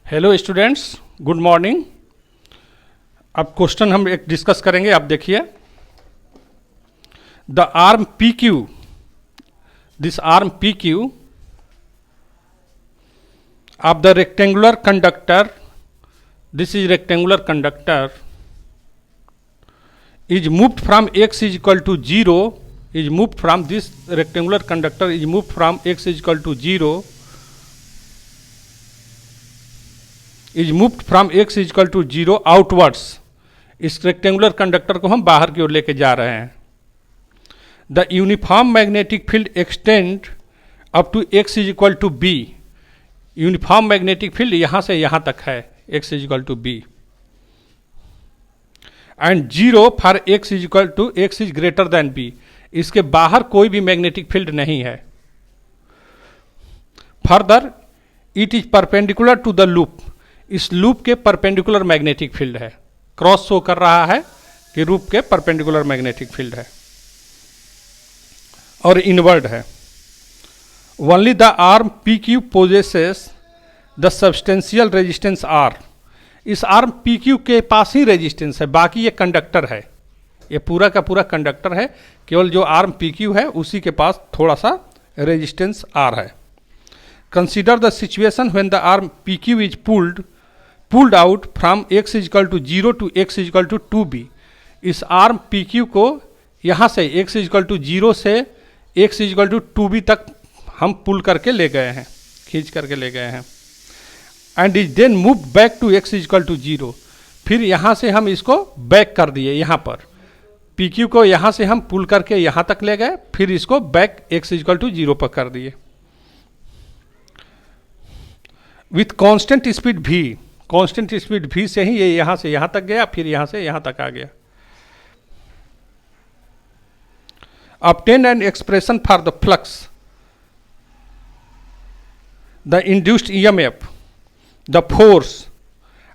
Hello students, good morning. अब question हम एक डिस्कस करेंगे। आप देखिए, the arm P Q, this arm P Q of the rectangular conductor, this is rectangular conductor, is moved from x is equal to 0, is moved from this rectangular conductor is moved from x is equal to 0, is moved from x is equal to 0 outwards. इस rectangular conductor को हम बाहर की ओर लेके जा रहे हैं। The uniform magnetic field extend up to x is equal to b. Uniform magnetic field यहां से यहां तक है, x is equal to b, and 0 for x is equal to x is greater than b. इसके बाहर कोई भी magnetic field नहीं है। Further it is perpendicular to the loop, इस लूप के परपेंडिकुलर मैग्नेटिक फील्ड है। क्रॉस शो कर रहा है कि लूप के परपेंडिकुलर मैग्नेटिक फील्ड है और इनवर्ड है। Only the arm P Q possesses the substantial resistance R. इस आर्म पी क्यू के पास ही रेजिस्टेंस है, बाकी ये कंडक्टर है, ये पूरा का पूरा कंडक्टर है। केवल जो आर्म पी क्यू है उसी के पास थोड़ा सा रेजिस्टेंस आर है। Consider the situation when the arm P Q is pulled out from x is equal to 0 to x is equal to 2b. इस आर्म पी क्यू को यहाँ से x इज इक्वल टू 0 से x is equal to 2b तक हम पुल करके ले गए हैं, खींच करके ले गए हैं। And is then move back to x is equal to 0. फिर यहाँ से हम इसको बैक कर दिए, यहाँ पर पी क्यू को यहाँ से हम पुल करके यहाँ तक ले गए, फिर इसको back x is equal to 0 पर कर दिए with constant speed v. Constant speed v से ही ये यहाँ से यहाँ तक गया, फिर यहाँ से यहाँ तक आ गया। obtain an expression for the flux, the induced EMF, the force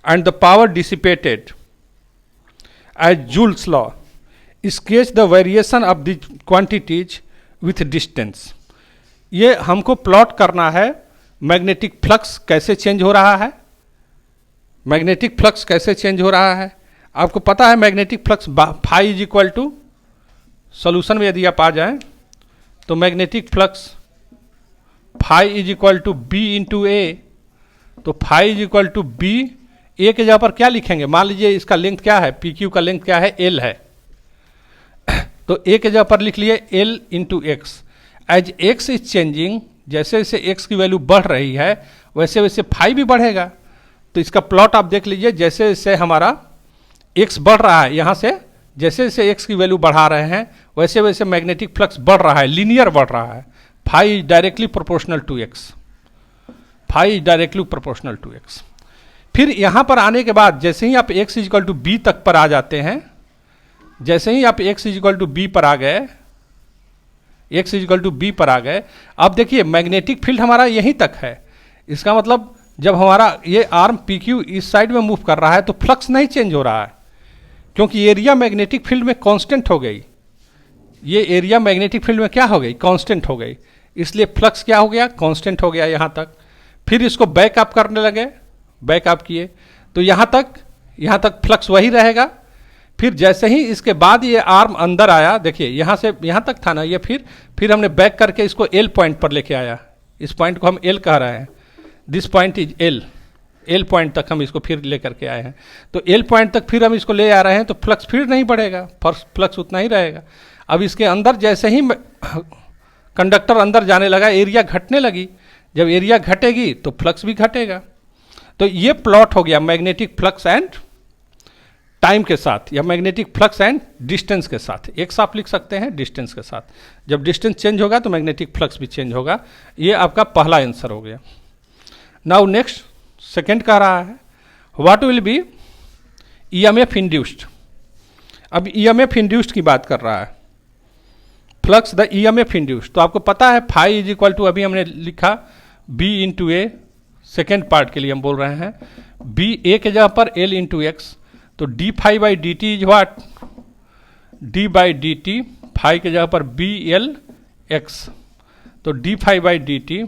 and the power dissipated as Joule's law. Sketch the variation of the quantities with distance. ये हमको प्लॉट करना है मैग्नेटिक फ्लक्स कैसे चेंज हो रहा है। मैग्नेटिक फ्लक्स कैसे change हो रहा है आपको पता है। Magnetic flux phi is equal to, solution में यदि आप आ जाएं तो magnetic flux phi is equal to B into A, तो phi is equal to B. A के जगह पर क्या लिखेंगे, मान लीजिए इसका लेंथ क्या है, पी क्यू का लेंथ क्या है, एल है, तो ए के जगह पर लिख लिए L into x. As x is changing, जैसे जैसे एक्स की वैल्यू बढ़ रही है वैसे वैसे फाई भी बढ़ेगा। तो इसका प्लॉट आप देख लीजिए, जैसे जैसे हमारा एक्स बढ़ रहा है, यहाँ से जैसे जैसे एक्स की वैल्यू बढ़ा रहे हैं वैसे वैसे मैग्नेटिक फ्लक्स बढ़ रहा है, लीनियर बढ़ रहा है। Phi is directly proportional to x, phi is directly proportional to x. फिर यहाँ पर आने के बाद जैसे ही आप x is equal to B तक पर आ जाते हैं, जैसे ही आप x is equal to B पर आ गए, x is equal to B पर आ गए, अब देखिए मैग्नेटिक फील्ड हमारा यहीं तक है। इसका मतलब जब हमारा ये आर्म पी क्यू इस साइड में मूव कर रहा है तो फ्लक्स नहीं चेंज हो रहा है, क्योंकि एरिया मैग्नेटिक फील्ड में कांस्टेंट हो गई। ये एरिया मैग्नेटिक फील्ड में क्या हो गई, कांस्टेंट हो गई, इसलिए फ्लक्स क्या हो गया, कांस्टेंट हो गया यहाँ तक। फिर इसको बैक अप करने लगे, बैक अप किए तो यहाँ तक फ्लक्स वही रहेगा। फिर जैसे ही इसके बाद ये आर्म अंदर आया, देखिए यहाँ से यहाँ तक था ना ये, फिर हमने बैक करके इसको एल पॉइंट पर लेके आया। इस पॉइंट को हम एल कह रहे हैं, this point is L point तक हम इसको फिर ले करके आए हैं। तो एल पॉइंट तक फिर हम इसको ले आ रहे हैं, तो फ्लक्स फिर नहीं बढ़ेगा, फ्लक्स उतना ही रहेगा। अब इसके अंदर जैसे ही कंडक्टर अंदर जाने लगा, एरिया घटने लगी। जब एरिया घटेगी तो फ्लक्स भी घटेगा। तो ये प्लॉट हो गया मैग्नेटिक फ्लक्स एंड टाइम के साथ, या मैग्नेटिक फ्लक्स एंड डिस्टेंस के साथ। एक साथ लिख सकते हैं डिस्टेंस के साथ। जब डिस्टेंस चेंज होगा तो मैग्नेटिक फ्लक्स भी चेंज होगा। ये आपका पहला आंसर हो गया। नाउ नेक्स्ट सेकेंड कह रहा है what will B EMF induced. अब ईएमएफ इंड्यूस्ड की बात कर रहा है, फ्लक्स द ईएमएफ इंड्यूस्ड। तो आपको पता है फाई इज इक्वल टू, अभी हमने लिखा बी इंटू ए, सेकेंड पार्ट के लिए हम बोल रहे हैं, बी ए के जगह पर एल इंटू एक्स, तो d phi by d t is what, d by d t, phi के जगह पर बी एल एक्स, तो d phi by d t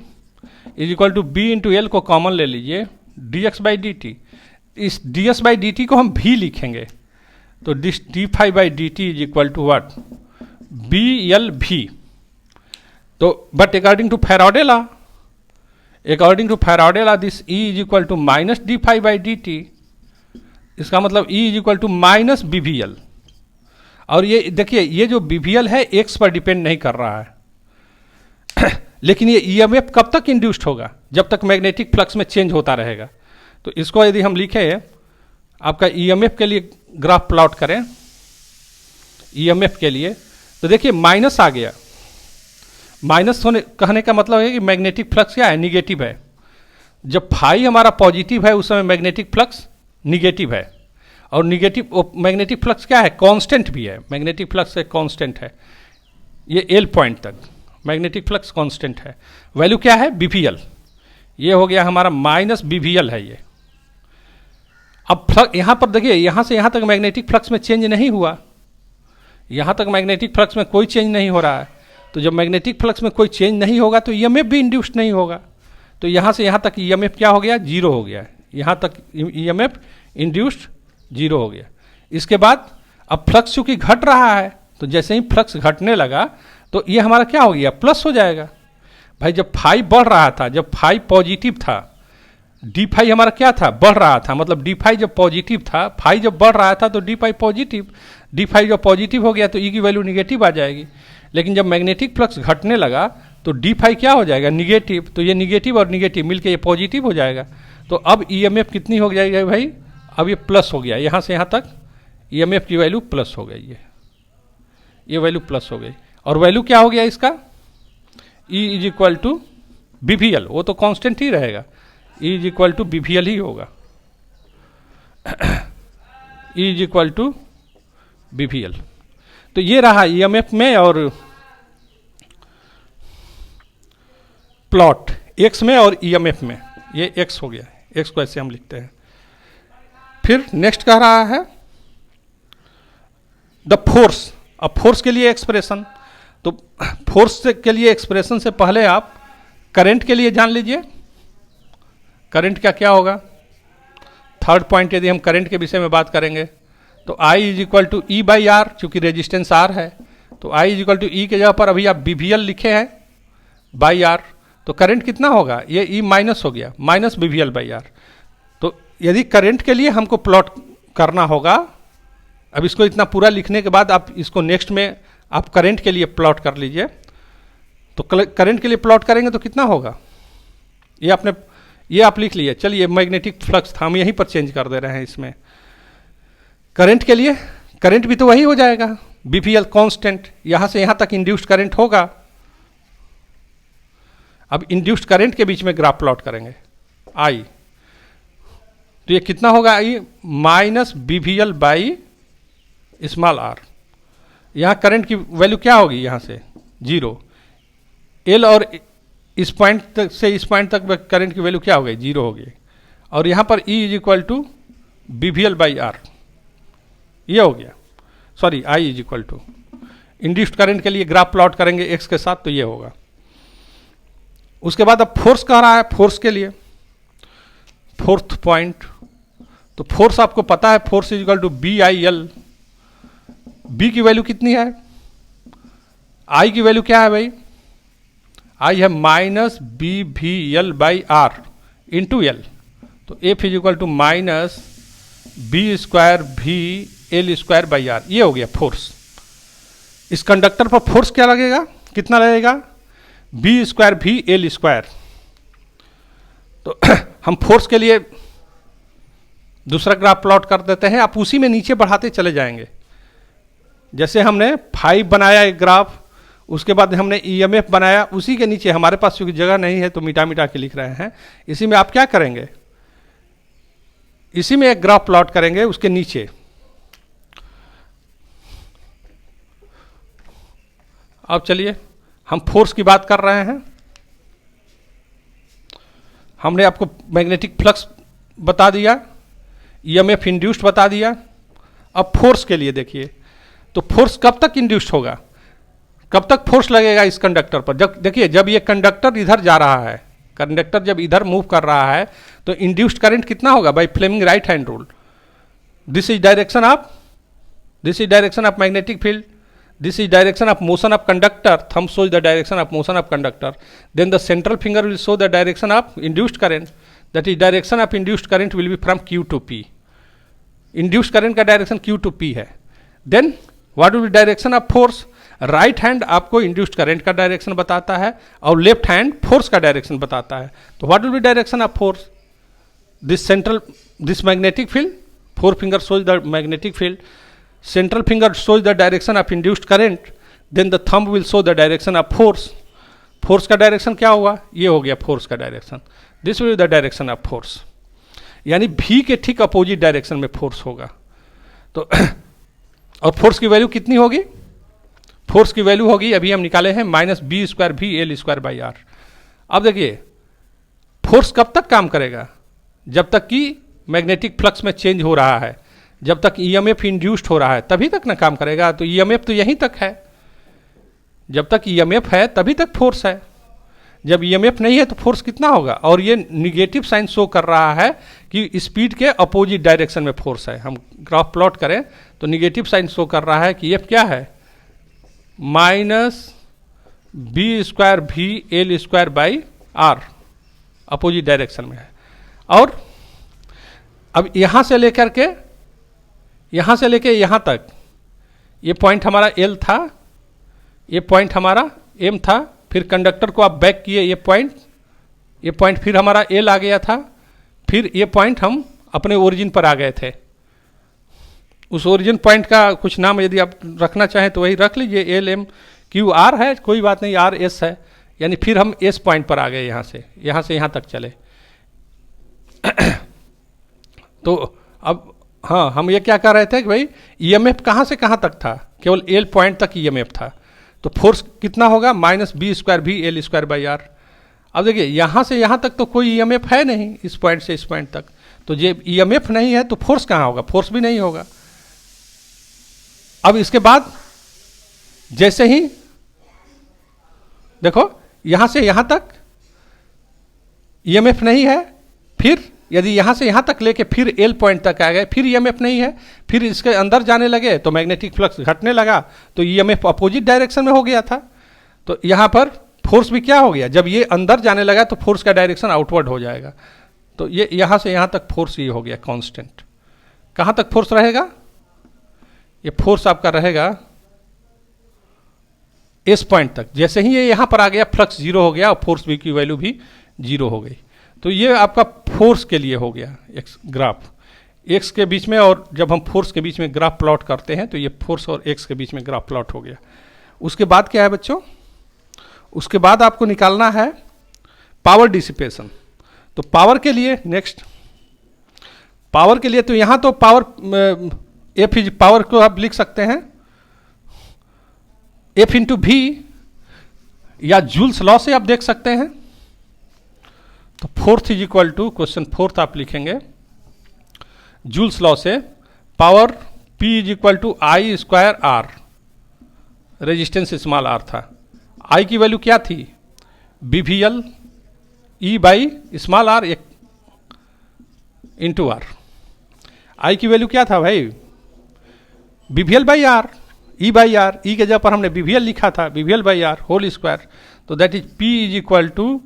is equal to B into L को common ले लीजिए, dx बाई डी टी, इस ds by d t को हम भी लिखेंगे, तो this d phi by d t is equal to what, B L भी। तो but according to Faraday law, this E is equal to minus d phi by d t, इसका मतलब E is equal to minus B V L. और ये देखिए, ये जो B V L है x पर डिपेंड नहीं कर रहा है लेकिन ये EMF कब तक इंड्यूस्ड होगा, जब तक मैग्नेटिक फ्लक्स में चेंज होता रहेगा। तो इसको यदि हम लिखें, आपका EMF के लिए ग्राफ प्लॉट करें, EMF के लिए, तो देखिए माइनस आ गया। माइनस होने कहने का मतलब है कि मैग्नेटिक फ्लक्स क्या है, निगेटिव है। जब फाई हमारा पॉजिटिव है उस समय मैग्नेटिक फ्लक्स निगेटिव है, और निगेटिव मैग्नेटिक फ्लक्स क्या है, कांस्टेंट भी है। मैग्नेटिक फ्लक्स एक कांस्टेंट है, ये एल पॉइंट तक मैग्नेटिक फ्लक्स कांस्टेंट है। वैल्यू क्या है, बीवीएल। ये हो गया हमारा माइनस बीवीएल है ये। अब फ्लक्स यहाँ पर देखिए, यहाँ से यहाँ तक मैग्नेटिक फ्लक्स में चेंज नहीं हुआ, यहाँ तक मैग्नेटिक फ्लक्स में कोई चेंज नहीं हो रहा है। तो जब मैग्नेटिक फ्लक्स में कोई चेंज नहीं होगा तो EMF भी इंड्यूस्ड नहीं होगा। तो यहाँ से यहाँ तक EMF क्या हो गया, जीरो हो गया। यहाँ तक EMF इंड्यूस्ड जीरो हो गया। इसके बाद अब फ्लक्स चूंकि घट रहा है, तो जैसे ही फ्लक्स घटने लगा तो ये हमारा क्या हो गया, प्लस हो जाएगा। भाई जब फाई बढ़ रहा था, जब फाई पॉजिटिव था, डी फाई हमारा क्या था, बढ़ रहा था, मतलब डी फाई जब पॉजिटिव था, फाई जब बढ़ रहा था तो d phi positive, d phi जब पॉजिटिव हो गया तो ई की वैल्यू निगेटिव आ जाएगी। लेकिन जब मैग्नेटिक फ्लक्स घटने लगा तो डी फाई क्या हो जाएगा, निगेटिव। तो ये निगेटिव और निगेटिव मिलके ये पॉजिटिव हो जाएगा। तो अब EMF कितनी हो जाएगी भाई, अब ये प्लस हो गया। यहाँ से यहाँ तक EMF की वैल्यू प्लस हो गई, ये वैल्यू प्लस हो गई। और वैल्यू क्या हो गया इसका, E is equal to BVL, वो तो कांस्टेंट ही रहेगा, E is equal to BVL ही होगा, E is equal to BVL। तो ये रहा EMF में और प्लॉट x में और EMF में, ये x हो गया, x को ऐसे हम लिखते हैं। फिर नेक्स्ट कह रहा है द फोर्स। अब फोर्स के लिए एक्सप्रेशन, तो फोर्स के लिए एक्सप्रेशन से पहले आप करंट के लिए जान लीजिए। करंट का क्या होगा, थर्ड पॉइंट यदि हम करंट के विषय में बात करेंगे तो I is equal to E by R, चूंकि रेजिस्टेंस R है तो I is equal to E के जगह पर अभी आप BVL लिखे हैं बाई आर, तो करंट कितना होगा, ये E माइनस हो गया, माइनस BVL बाई आर। तो यदि करंट के लिए हमको प्लॉट करना होगा, अब इसको इतना पूरा लिखने के बाद आप इसको नेक्स्ट में आप करंट के लिए प्लॉट कर लीजिए। तो करंट के लिए प्लॉट करेंगे तो कितना होगा, ये आप लिख लीजिए। चलिए मैग्नेटिक फ्लक्स था, हम यहीं पर चेंज कर दे रहे हैं इसमें। करंट के लिए करंट भी तो वही हो जाएगा, BVL कांस्टेंट, यहाँ से यहाँ तक इंड्यूस्ड करंट होगा। अब इंड्यूस्ड करंट के बीच में ग्राफ प्लॉट करेंगे I, तो ये कितना होगा, I minus BVL by small r। यहाँ करंट की वैल्यू क्या होगी, यहाँ से जीरो, L और इस पॉइंट तक से इस पॉइंट तक करंट की वैल्यू क्या हो गई, जीरो हो गई। और यहाँ पर E is equal to BVL by R, ये हो गया। Sorry, I is equal to, induced current के लिए ग्राफ प्लॉट करेंगे x के साथ तो ये होगा। उसके बाद अब फोर्स कह रहा है, फोर्स के लिए फोर्थ पॉइंट, तो फोर्स आपको पता है, force is equal to BIL। B की वैल्यू कितनी है, I की वैल्यू क्या है भाई, I है minus BVL by R into L। तो F is equal to minus B square VL square by R, ये हो गया फोर्स। इस कंडक्टर पर फोर्स क्या लगेगा, कितना लगेगा, B स्क्वायर VL स्क्वायर। तो हम फोर्स के लिए दूसरा ग्राफ प्लॉट कर देते हैं, आप उसी में नीचे बढ़ाते चले जाएंगे। जैसे हमने 5 बनाया एक ग्राफ, उसके बाद हमने EMF बनाया, उसी के नीचे हमारे पास क्योंकि जगह नहीं है तो मिटा मिटा के लिख रहे हैं, इसी में आप क्या करेंगे, इसी में एक ग्राफ प्लॉट करेंगे उसके नीचे। अब चलिए हम फोर्स की बात कर रहे हैं, हमने आपको मैग्नेटिक फ्लक्स बता दिया, EMF इंड्यूस्ड बता दिया। अब फोर्स के लिए देखिए, तो फोर्स कब तक इंड्यूस्ड होगा, कब तक फोर्स लगेगा इस कंडक्टर पर, जब देखिए जब ये कंडक्टर इधर जा रहा है, कंडक्टर जब इधर मूव कर रहा है तो इंड्यूस्ड करंट कितना होगा by Fleming right hand rule. This is direction of magnetic field. This is direction of motion of conductor. Thumb shows the direction of motion of conductor. Then the central finger will show the direction of induced current. That is direction of induced current will be from Q to P. Induced current का direction Q to P है. Then what will be direction of force? Right hand आपको induced current का direction बताता है और left hand force का direction बताता है. तो what will B direction of force? This magnetic field, four finger shows the magnetic field. Central finger shows the direction of induced current. Then the thumb will show the direction of force. Force का direction क्या हुआ? ये हो गया force का direction. This will be the direction of force. यानी भी के ठीक अपोजिट डायरेक्शन में फोर्स होगा. तो और फोर्स की वैल्यू कितनी होगी? फोर्स की वैल्यू होगी अभी हम निकाले हैं -b² VL² बाई आर. अब देखिए फोर्स कब तक काम करेगा? जब तक कि मैग्नेटिक फ्लक्स में चेंज हो रहा है, जब तक ईएमएफ इंड्यूस्ड हो रहा है तभी तक ना काम करेगा. तो ईएमएफ तो यहीं तक है. जब तक ईएमएफ है तभी तक फोर्स है. जब ईएमएफ नहीं है तो फोर्स कितना होगा? और ये निगेटिव साइन शो कर रहा है कि स्पीड के अपोजिट डायरेक्शन में फोर्स है. हम ग्राफ प्लॉट करें तो निगेटिव साइन शो कर रहा है कि एफ क्या है? -b² VL² by are opposite direction में है. और अब यहां से लेकर यहां तक ये पॉइंट हमारा एल था, ये पॉइंट हमारा एम था. फिर कंडक्टर को आप बैक किए, ये पॉइंट फिर हमारा एल आ गया था. फिर ये पॉइंट हम अपने ओरिजिन पर आ गए थे. उस ओरिजिन पॉइंट का कुछ नाम यदि आप रखना चाहें तो वही रख लीजिए. LMQR है, कोई बात नहीं, RS है. यानी फिर हम एस पॉइंट पर आ गए. यहां से यहां तक चले. तो अब हाँ, हम ये क्या कर रहे थे कि भाई ईएमएफ कहाँ से कहाँ तक था? केवल एल पॉइंट तक ईएमएफ था. तो फोर्स कितना होगा? -b² VL² by are. अब देखिए यहाँ से यहाँ तक तो कोई ईएमएफ है नहीं, इस पॉइंट से इस पॉइंट तक. तो ये ईएमएफ नहीं है तो फोर्स कहाँ होगा? फोर्स भी नहीं होगा. अब इसके बाद जैसे ही देखो यहाँ से यहाँ तक ईएमएफ नहीं है, फिर यदि यहाँ से यहाँ तक लेके फिर एल पॉइंट तक आ गए, फिर ईएमएफ नहीं है, फिर इसके अंदर जाने लगे तो मैग्नेटिक फ्लक्स घटने लगा, तो ईएमएफ अपोजिट डायरेक्शन में हो गया था. तो यहाँ पर फोर्स भी क्या हो गया? जब ये अंदर जाने लगा तो फोर्स का डायरेक्शन आउटवर्ड हो जाएगा. तो ये यहाँ से यहाँ तक फोर्स ये हो गया कांस्टेंट. कहाँ तक फोर्स रहेगा? ये फोर्स आपका रहेगा एस पॉइंट तक. जैसे ही ये यहाँ पर आ गया फ्लक्स जीरो हो गया और फोर्स भी की वैल्यू भी जीरो हो गई. तो ये आपका फोर्स के लिए हो गया एक्स ग्राफ. एक्स के बीच में, और जब हम फोर्स के बीच में ग्राफ प्लॉट करते हैं तो ये फोर्स और एक्स के बीच में ग्राफ प्लॉट हो गया. उसके बाद क्या है बच्चों? उसके बाद आपको निकालना है पावर डिसिपेशन. तो पावर के लिए नेक्स्ट, पावर के लिए तो यहाँ तो पावर एफ इज पावर को आप लिख सकते हैं एफ इंटू भी, या जूल्स लॉ से आप देख सकते हैं. तो fourth is equal to, question fourth आप लिखेंगे जूल्स लॉ से, power P is equal to I² R. Resistance small r था. I की वैल्यू क्या थी? BVL E by small r into R. I की वैल्यू क्या था भाई? BVL by R, E by R. E के जगह पर हमने BVL लिखा था, BVL by R whole square. तो that is P is equal to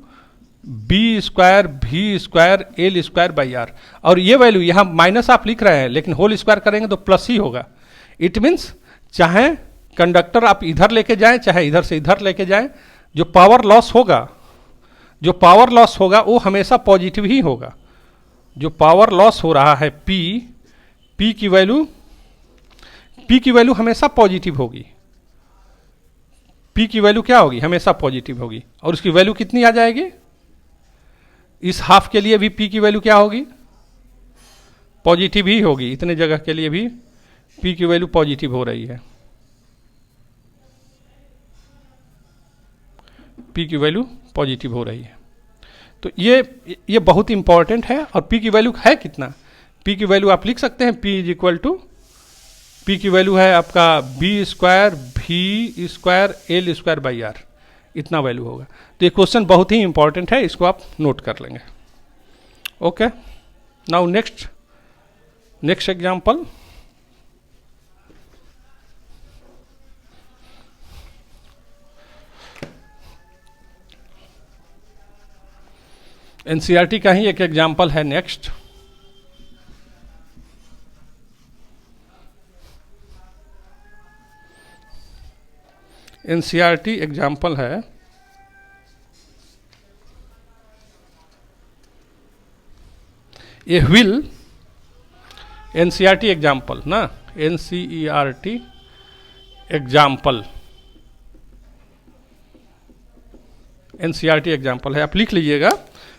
b² V² L² by R. और ये वैल्यू यहाँ माइनस आप लिख रहे हैं लेकिन होल स्क्वायर करेंगे तो प्लस ही होगा. इट मीन्स चाहे कंडक्टर आप इधर लेके जाएं चाहे इधर से इधर लेके जाएं, जो पावर लॉस होगा वो हमेशा पॉजिटिव ही होगा. जो पावर लॉस हो रहा है P की वैल्यू हमेशा पॉजिटिव होगी. P की वैल्यू क्या होगी? हमेशा पॉजिटिव होगी. और उसकी वैल्यू कितनी आ जाएगी? इस हाफ के लिए भी P की वैल्यू क्या होगी? पॉजिटिव ही होगी. इतने जगह के लिए भी P की वैल्यू पॉजिटिव हो रही है. P की वैल्यू पॉजिटिव हो रही है. तो ये बहुत इंपॉर्टेंट है. और P की वैल्यू है कितना? P की वैल्यू आप लिख सकते हैं P is equal to, P की वैल्यू है आपका b² V² L² by are. इतना वैल्यू होगा। तो ये क्वेश्चन बहुत ही इंपॉर्टेंट है, इसको आप नोट कर लेंगे। Okay, now next example. NCERT का ही एक एग्जाम्पल है नेक्स्ट। एनसीईआरटी एग्जाम्पल है ए व्हील। एनसीईआरटी एग्जाम्पल ना, एनसीईआरटी एग्जाम्पल, एनसीईआरटी एग्जाम्पल है, आप लिख लीजिएगा।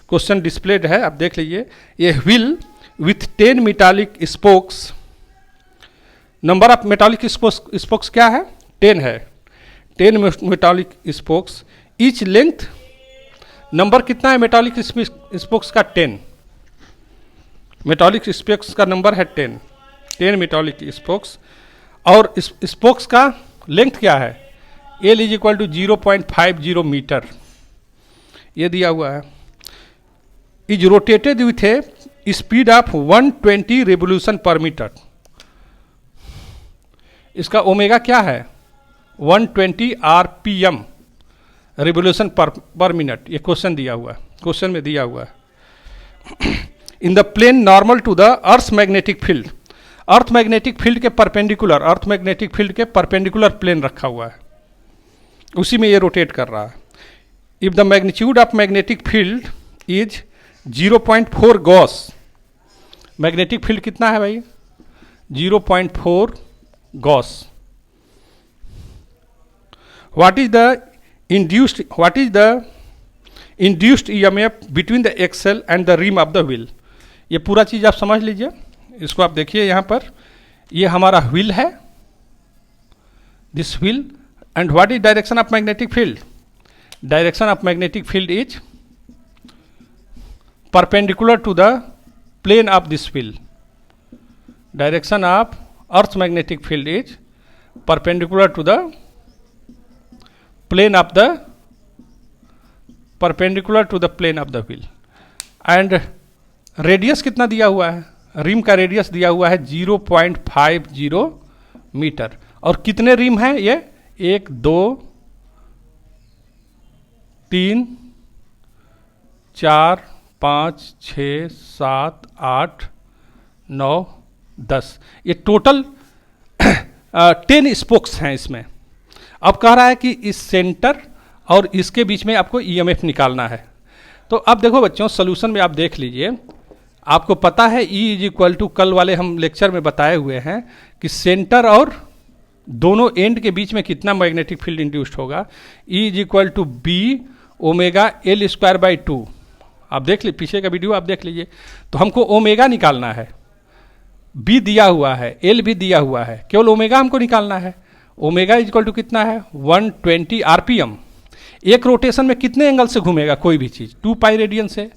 क्वेश्चन डिस्प्लेड है, आप देख लीजिए। A wheel with 10 metallic spokes, number of metallic spokes क्या है? 10 है। 10 metallic spokes, each length, number कितना है मेटालिक स्पोक्स का? 10। मेटालिक स्पोक्स का नंबर है 10 मेटालिक स्पोक्स। और स्पोक्स का लेंथ क्या है? L is equal to 0.50 metre, ये दिया हुआ है। Is rotated with a speed of 120 revolution per metre. इसका ओमेगा क्या है? 120 RPM, रेवोल्यूशन पर मिनट। ये क्वेश्चन दिया हुआ है, क्वेश्चन में दिया हुआ है। In the plane normal to the earth magnetic field, earth magnetic field के परपेंडिकुलर, अर्थ मैग्नेटिक फील्ड के परपेंडिकुलर प्लेन रखा हुआ है, उसी में ये रोटेट कर रहा है। If the magnitude of magnetic field is 0.4 gauss, magnetic field कितना है भाई? 0.4 gauss. What is the induced EMF between the axle and the rim of the wheel? ये पूरा चीज आप समझ लीजिए। इसको आप देखिए, यहां पर ये हमारा व्हील है, this wheel, and what is direction of magnetic field? Direction of magnetic field is perpendicular to the plane of this wheel. Direction of Earth's magnetic field is perpendicular to the plane of the wheel. And radius कितना दिया हुआ है? Rim का radius दिया हुआ है 0.50 metre. और कितने रिम हैं ये? 1 2 3 4 5 6 7 8 9 10, ये टोटल 10 स्पोक्स हैं इसमें। अब कह रहा है कि इस सेंटर और इसके बीच में आपको EMF निकालना है। तो अब देखो बच्चों, सोल्यूशन में आप देख लीजिए, आपको पता है E इज इक्वल टू, कल वाले हम लेक्चर में बताए हुए हैं कि सेंटर और दोनों एंड के बीच में कितना मैग्नेटिक फील्ड इंड्यूस्ड होगा। E is equal to B omega L²/2। आप देख लीजिए, पीछे का वीडियो आप देख लीजिए। तो हमको ओमेगा निकालना है, बी दिया हुआ है, एल भी दिया हुआ है, केवल ओमेगा हमको निकालना है। ओमेगा इज इक्वल टू कितना है? 120 RPM। एक रोटेशन में कितने एंगल से घूमेगा कोई भी चीज? 2 पाई रेडियन से।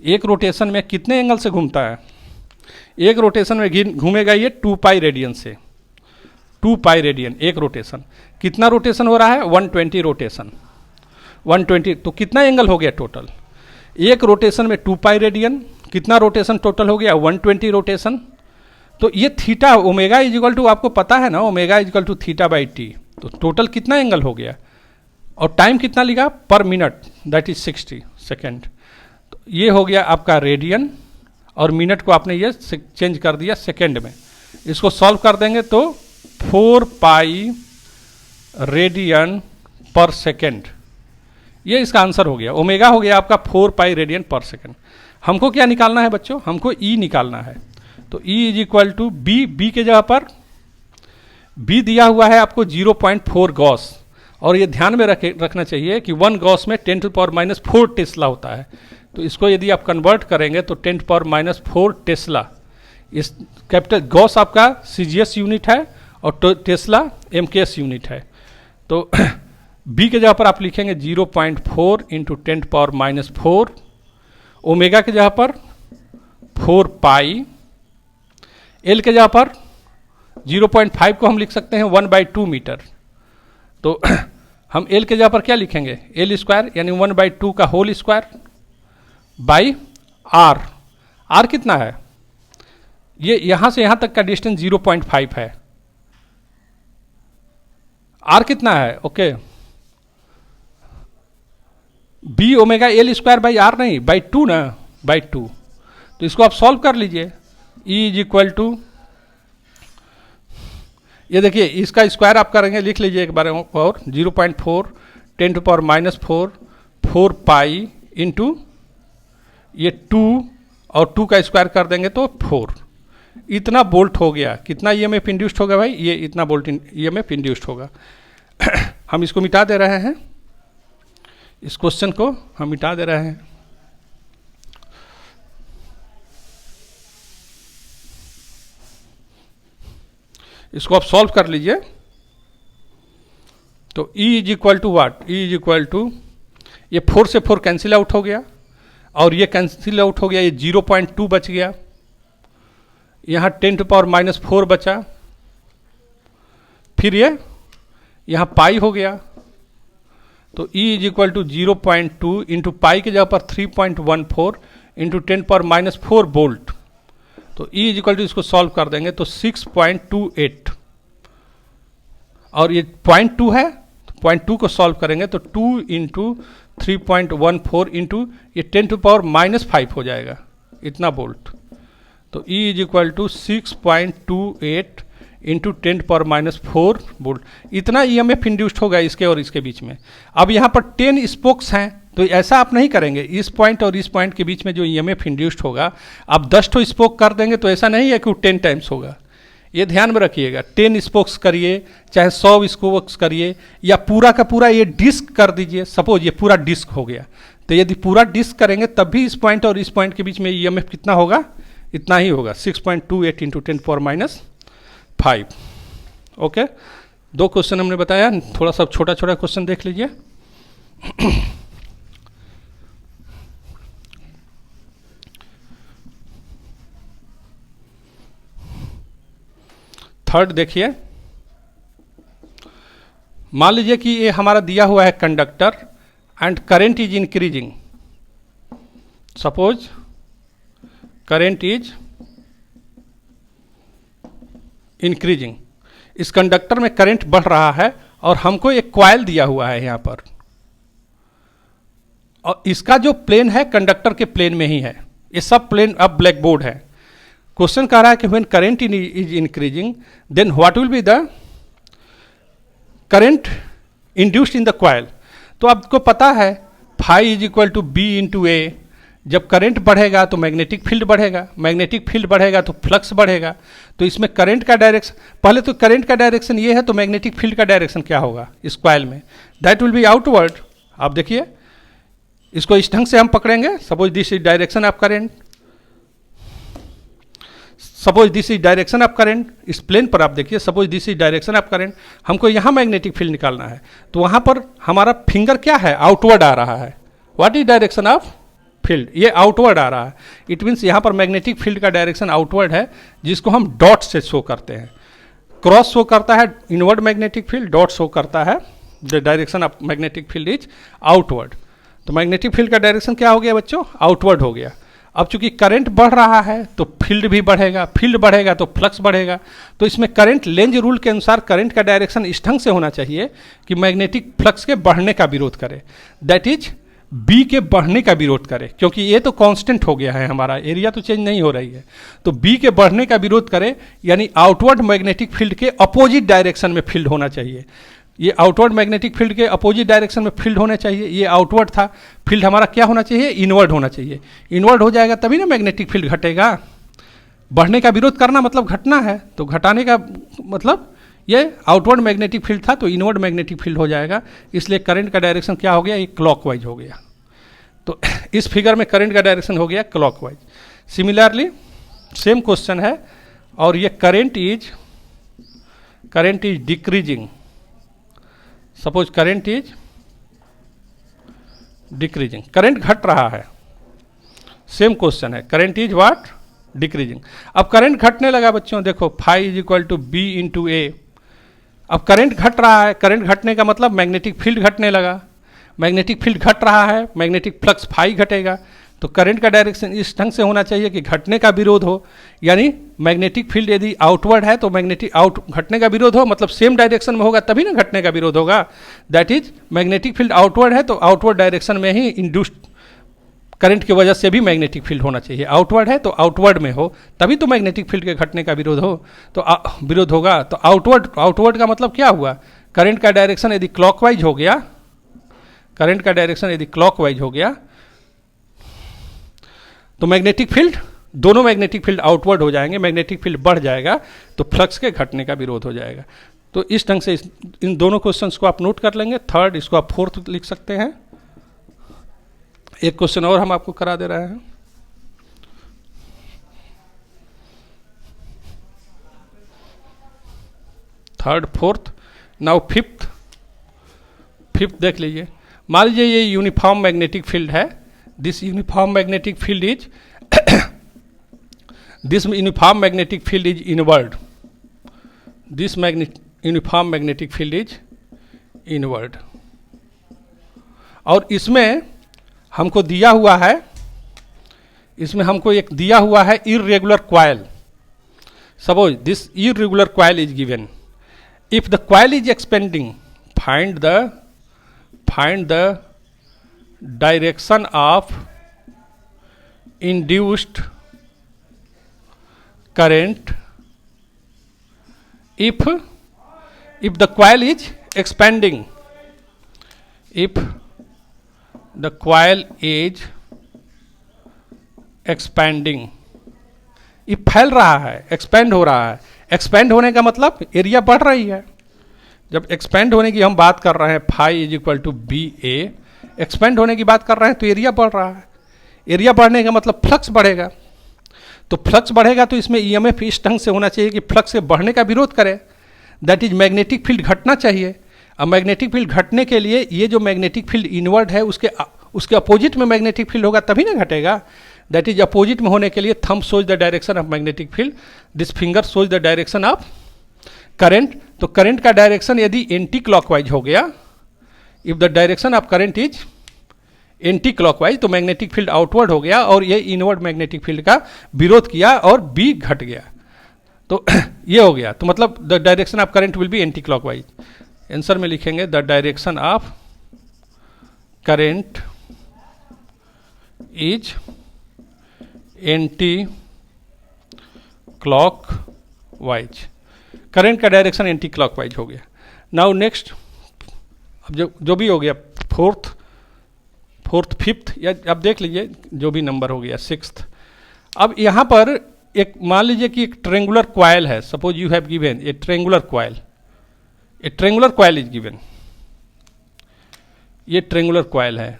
एक रोटेशन में कितने एंगल से घूमता है? एक रोटेशन में घूमेगा ये 2 पाई रेडियन से। 2 पाई रेडियन एक रोटेशन। कितना रोटेशन हो रहा है? 120 रोटेशन। 120, तो कितना एंगल हो गया टोटल? एक रोटेशन में 2 पाई रेडियन, कितना रोटेशन टोटल हो गया? 120 रोटेशन। तो ये theta, omega is equal to, आपको पता है ना, omega is equal to θ/t। तो टोटल कितना एंगल हो गया? और टाइम कितना लिखा? पर मिनट, दैट इज 60 सेकेंड। तो ये हो गया आपका रेडियन, और मिनट को आपने ये चेंज कर दिया सेकेंड में। इसको सॉल्व कर देंगे तो 4 पाई रेडियन पर सेकेंड, ये इसका आंसर हो गया। ओमेगा हो गया आपका 4 पाई रेडियन पर सेकेंड। हमको क्या निकालना है बच्चों? हमको E निकालना है। तो E is equal to B के जगह पर B दिया हुआ है आपको 0.4 गॉस। और ये ध्यान में रखना चाहिए कि 1 गॉस में 10⁻⁴ टेस्ला होता है। तो इसको यदि आप कन्वर्ट करेंगे तो 10⁻⁴ टेस्ला। इस कैपिटल गॉस आपका CGS यूनिट है और टेस्ला MKS यूनिट है। तो B के जगह पर आप लिखेंगे 0.4 इंटू 10⁻⁴। ओमेगा के जगह पर 4 पाई, L के जगह पर 0.5 को हम लिख सकते हैं 1/2 मीटर। तो हम एल के जगह पर क्या लिखेंगे, एल स्क्वायर यानी 1/2 का whole square by R. R कितना है, ये यहां से यहां तक का डिस्टेंस 0.5 है। आर कितना है, okay, B omega L square by R नहीं, बाई 2 ना, बाई 2। तो इसको आप सॉल्व कर लीजिए। ई इज इक्वल टू, ये देखिए इसका स्क्वायर आप करेंगे, लिख लीजिए एक बार और, 0.4 10⁻⁴ 4 पाई इंटू ये 2 और 2 का स्क्वायर कर देंगे तो 4। इतना बोल्ट हो गया। कितना ईएमएफ इंड्यूस्ड होगा भाई, ये इतना बोल्ट ईएमएफ इंड्यूस्ड होगा। हम इसको मिटा दे रहे हैं, इस क्वेश्चन को हम मिटा दे रहे हैं। इसको आप सॉल्व कर लीजिए। तो E is equal to what, E is equal to, ये 4 से 4 कैंसिल आउट हो गया और ये कैंसिल आउट हो गया, ये 0.2 बच गया, यहाँ 10⁻⁴ बचा, फिर ये यहाँ पाई हो गया। तो E is equal to 0.2 into pi के जगह पर 3.14 इंटू 10⁻⁴ वोल्ट। तो E इज इक्वल टू, इसको सॉल्व कर देंगे तो 6.28, और ये 0.2 है, 0.2 को सॉल्व करेंगे तो 2 इंटू 3.14 इंटू ये 10⁻⁵ हो जाएगा, इतना वोल्ट। तो E is equal to 6.28 into 10⁻⁴ volt. इतना ईएमएफ इंड्यूस्ड होगा इसके और इसके बीच में। अब यहाँ पर 10 स्पोक्स हैं, तो ऐसा आप नहीं करेंगे, इस पॉइंट और इस पॉइंट के बीच में जो ईएमएफ इंड्यूस्ड होगा, आप 10 ठो स्पोक कर देंगे तो ऐसा नहीं है कि वो 10 टाइम्स होगा। ये ध्यान में रखिएगा, 10 स्पोक्स करिए चाहे 100 स्पोक्स करिए, या पूरा का पूरा ये डिस्क कर दीजिए। सपोज ये पूरा डिस्क हो गया, तो यदि पूरा डिस्क करेंगे तब भी इस पॉइंट और इस पॉइंट के बीच में ईएमएफ कितना होगा, इतना ही होगा, 6.28 इंटू 10⁻⁵। ओके, 2 क्वेश्चन हमने बताया, थोड़ा सा छोटा छोटा क्वेश्चन देख लीजिए। थर्ड देखिए, मान लीजिए कि ये हमारा दिया हुआ है conductor and current is increasing. Suppose current is increasing, इस कंडक्टर में करंट बढ़ रहा है और हमको एक कॉइल दिया हुआ है यहाँ पर, और इसका जो प्लेन है कंडक्टर के प्लेन में ही है, ये सब प्लेन अब ब्लैक बोर्ड है। क्वेश्चन कह रहा है कि when current is increasing then what will be the current induced in the coil. तो आपको पता है phi is equal to B into A. जब करंट बढ़ेगा तो मैग्नेटिक फील्ड बढ़ेगा, मैग्नेटिक फील्ड बढ़ेगा तो फ्लक्स बढ़ेगा। तो इसमें करंट का डायरेक्शन, पहले तो करंट का डायरेक्शन ये है, तो मैग्नेटिक फील्ड का डायरेक्शन क्या होगा इस कॉइल में, दैट विल बी आउटवर्ड। आप देखिए इसको इस ढंग से हम पकड़ेंगे, suppose this is direction of current, suppose this is direction of current, इस प्लेन पर आप देखिए, suppose this is direction of current, हमको यहाँ मैग्नेटिक फील्ड निकालना है, तो वहाँ पर हमारा फिंगर क्या है, आउटवर्ड आ रहा है। What is direction of field, ये आउटवर्ड आ रहा है। इट मीन्स यहाँ पर मैग्नेटिक फील्ड का डायरेक्शन आउटवर्ड है, जिसको हम डॉट से शो करते हैं। क्रॉस शो करता है inward magnetic field, dot show करता है the direction of magnetic field is outward. तो मैग्नेटिक फील्ड का डायरेक्शन क्या हो गया बच्चों, आउटवर्ड हो गया। अब चूंकि करंट बढ़ रहा है तो फील्ड भी बढ़ेगा, फील्ड बढ़ेगा तो फ्लक्स बढ़ेगा। तो इसमें करंट लेंज रूल के अनुसार करंट का डायरेक्शन इस ढंग से होना चाहिए कि मैग्नेटिक फ्लक्स के बढ़ने का विरोध करे, दैट इज बी के बढ़ने का विरोध करे, क्योंकि ये तो कांस्टेंट हो गया है, हमारा एरिया तो चेंज नहीं हो रही है। तो बी के बढ़ने का विरोध करे, यानी आउटवर्ड मैग्नेटिक फील्ड के अपोजिट डायरेक्शन में फील्ड होना चाहिए। ये आउटवर्ड मैग्नेटिक फील्ड के अपोजिट डायरेक्शन में फील्ड होना चाहिए। ये आउटवर्ड था, फील्ड हमारा क्या होना चाहिए, इनवर्ड होना चाहिए। इनवर्ड हो जाएगा तभी ना मैग्नेटिक फील्ड घटेगा। बढ़ने का विरोध करना मतलब घटना है, तो घटाने का मतलब ये आउटवर्ड मैग्नेटिक फील्ड था तो इनवर्ड मैग्नेटिक फील्ड हो जाएगा। इसलिए करंट का डायरेक्शन क्या हो गया, ये क्लॉकवाइज हो गया। तो इस फिगर में करंट का डायरेक्शन हो गया क्लॉकवाइज। सिमिलरली सेम क्वेश्चन है, और ये current is decreasing. Suppose current is decreasing, current घट रहा है। सेम क्वेश्चन है, करंट इज व्हाट, डिक्रीजिंग। अब करंट घटने लगा बच्चों, देखो phi is equal to B into A. अब करंट घट रहा है, करंट घटने का मतलब मैग्नेटिक फील्ड घटने लगा, मैग्नेटिक फील्ड घट रहा है, मैग्नेटिक फ्लक्स फाई घटेगा। तो करंट का डायरेक्शन इस ढंग से होना चाहिए कि घटने का विरोध हो, यानी मैग्नेटिक फील्ड यदि आउटवर्ड है तो मैग्नेटिक घटने का विरोध हो, मतलब सेम डायरेक्शन में होगा तभी ना घटने का विरोध होगा। That is magnetic field outward है तो आउटवर्ड डायरेक्शन में ही इंड्यूस्ड करंट की वजह से भी मैग्नेटिक फील्ड होना चाहिए। आउटवर्ड है तो आउटवर्ड में हो तभी तो मैग्नेटिक फील्ड के घटने का विरोध हो, तो विरोध होगा। तो आउटवर्ड का मतलब क्या हुआ, करंट का डायरेक्शन यदि क्लॉकवाइज हो गया, करंट का डायरेक्शन यदि क्लॉकवाइज हो गया तो मैग्नेटिक फील्ड, दोनों मैग्नेटिक फील्ड आउटवर्ड हो जाएंगे, मैग्नेटिक फील्ड बढ़ जाएगा तो फ्लक्स के घटने का विरोध हो जाएगा। तो इस ढंग से इन दोनों क्वेश्चंस को आप नोट कर लेंगे। थर्ड, इसको आप फोर्थ लिख सकते हैं। एक क्वेश्चन और हम आपको करा दे रहे हैं। Third, fourth, now fifth. Fifth देख लीजिए। मान लीजिए ये यूनिफॉर्म मैग्नेटिक फील्ड है। This uniform magnetic field is this uniform magnetic field is inward. This uniform magnetic field is inward. और इसमें हमको दिया हुआ है, इसमें हमको एक दिया हुआ है irregular coil. Suppose this irregular coil is given. If the coil is expanding, find the direction of induced current if the coil is expanding, if the coil is expanding, ये फैल रहा है, एक्सपेंड हो रहा है। एक्सपेंड होने का मतलब एरिया बढ़ रही है। जब एक्सपेंड होने की हम बात कर रहे हैं, phi is equal to B A, expand होने की बात कर रहे हैं तो एरिया बढ़ रहा है। एरिया बढ़ने का मतलब फ्लक्स बढ़ेगा। तो फ्लक्स बढ़ेगा तो इसमें ईएमएफ इस ढंग से होना चाहिए कि फ्लक्स के बढ़ने का विरोध करे। दैट इज मैग्नेटिक फील्ड घटना चाहिए। अब मैग्नेटिक फील्ड घटने के लिए ये जो मैग्नेटिक फील्ड इनवर्ड है उसके अपोजिट में मैग्नेटिक फील्ड होगा तभी ना घटेगा। दैट इज अपोजिट में होने के लिए thumb shows the direction of magnetic field, this finger shows the direction of current. तो करंट का डायरेक्शन यदि एंटी क्लॉकवाइज हो गया, if the direction of current is anti clockwise, तो मैग्नेटिक फील्ड आउटवर्ड हो गया और ये इनवर्ड मैग्नेटिक फील्ड का विरोध किया और बी घट गया। तो ये हो गया। तो मतलब the direction of current will be anti clockwise. Answer में लिखेंगे the direction of current is anti clockwise. Current का डायरेक्शन एंटी क्लॉकवाइज हो गया। नाउ नेक्स्ट, अब जो भी हो गया, फोर्थ, फिफ्थ, या अब देख लीजिए जो भी नंबर हो गया, सिक्स्थ। अब यहाँ पर एक मान लीजिए कि एक ट्रेंगुलर कॉइल है। Suppose you have given A triangular coil, A triangular coil is given. ये ट्रेंगुलर कॉइल है,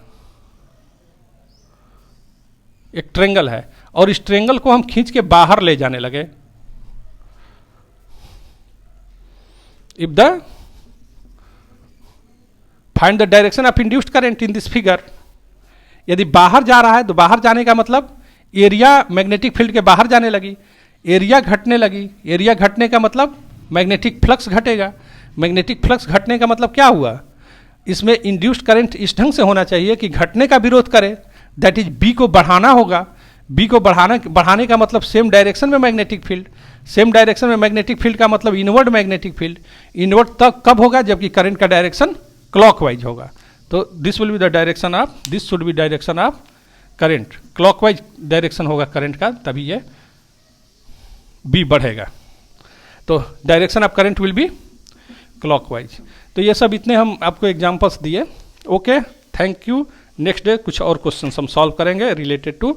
एक ट्रेंगल है, और इस ट्रेंगल को हम खींच के बाहर ले जाने लगे। If the find the direction of induced current in this figure. यदि बाहर जा रहा है तो बाहर जाने का मतलब एरिया मैग्नेटिक फील्ड के बाहर जाने लगी, एरिया घटने लगी। एरिया घटने का मतलब मैग्नेटिक फ्लक्स घटेगा। मैग्नेटिक फ्लक्स घटने का मतलब क्या हुआ, इसमें इंड्यूस्ड करंट इस ढंग से होना चाहिए कि घटने का विरोध करे। दैट इज बी को बढ़ाना होगा। बी को बढ़ाने का मतलब सेम डायरेक्शन में मैग्नेटिक फील्ड, सेम डायरेक्शन में मैग्नेटिक फील्ड का मतलब इनवर्ड मैग्नेटिक फील्ड। इनवर्ड तब कब होगा, जबकि करंट का डायरेक्शन क्लॉकवाइज होगा। तो this will be the direction of, this should be direction of current. Clockwise direction होगा करंट का, तभी ये बी बढ़ेगा। तो direction of current will be clockwise. तो ये सब इतने हम आपको एग्जांपल्स दिए। Okay, thank you. Next day कुछ और क्वेश्चन हम सॉल्व करेंगे रिलेटेड टू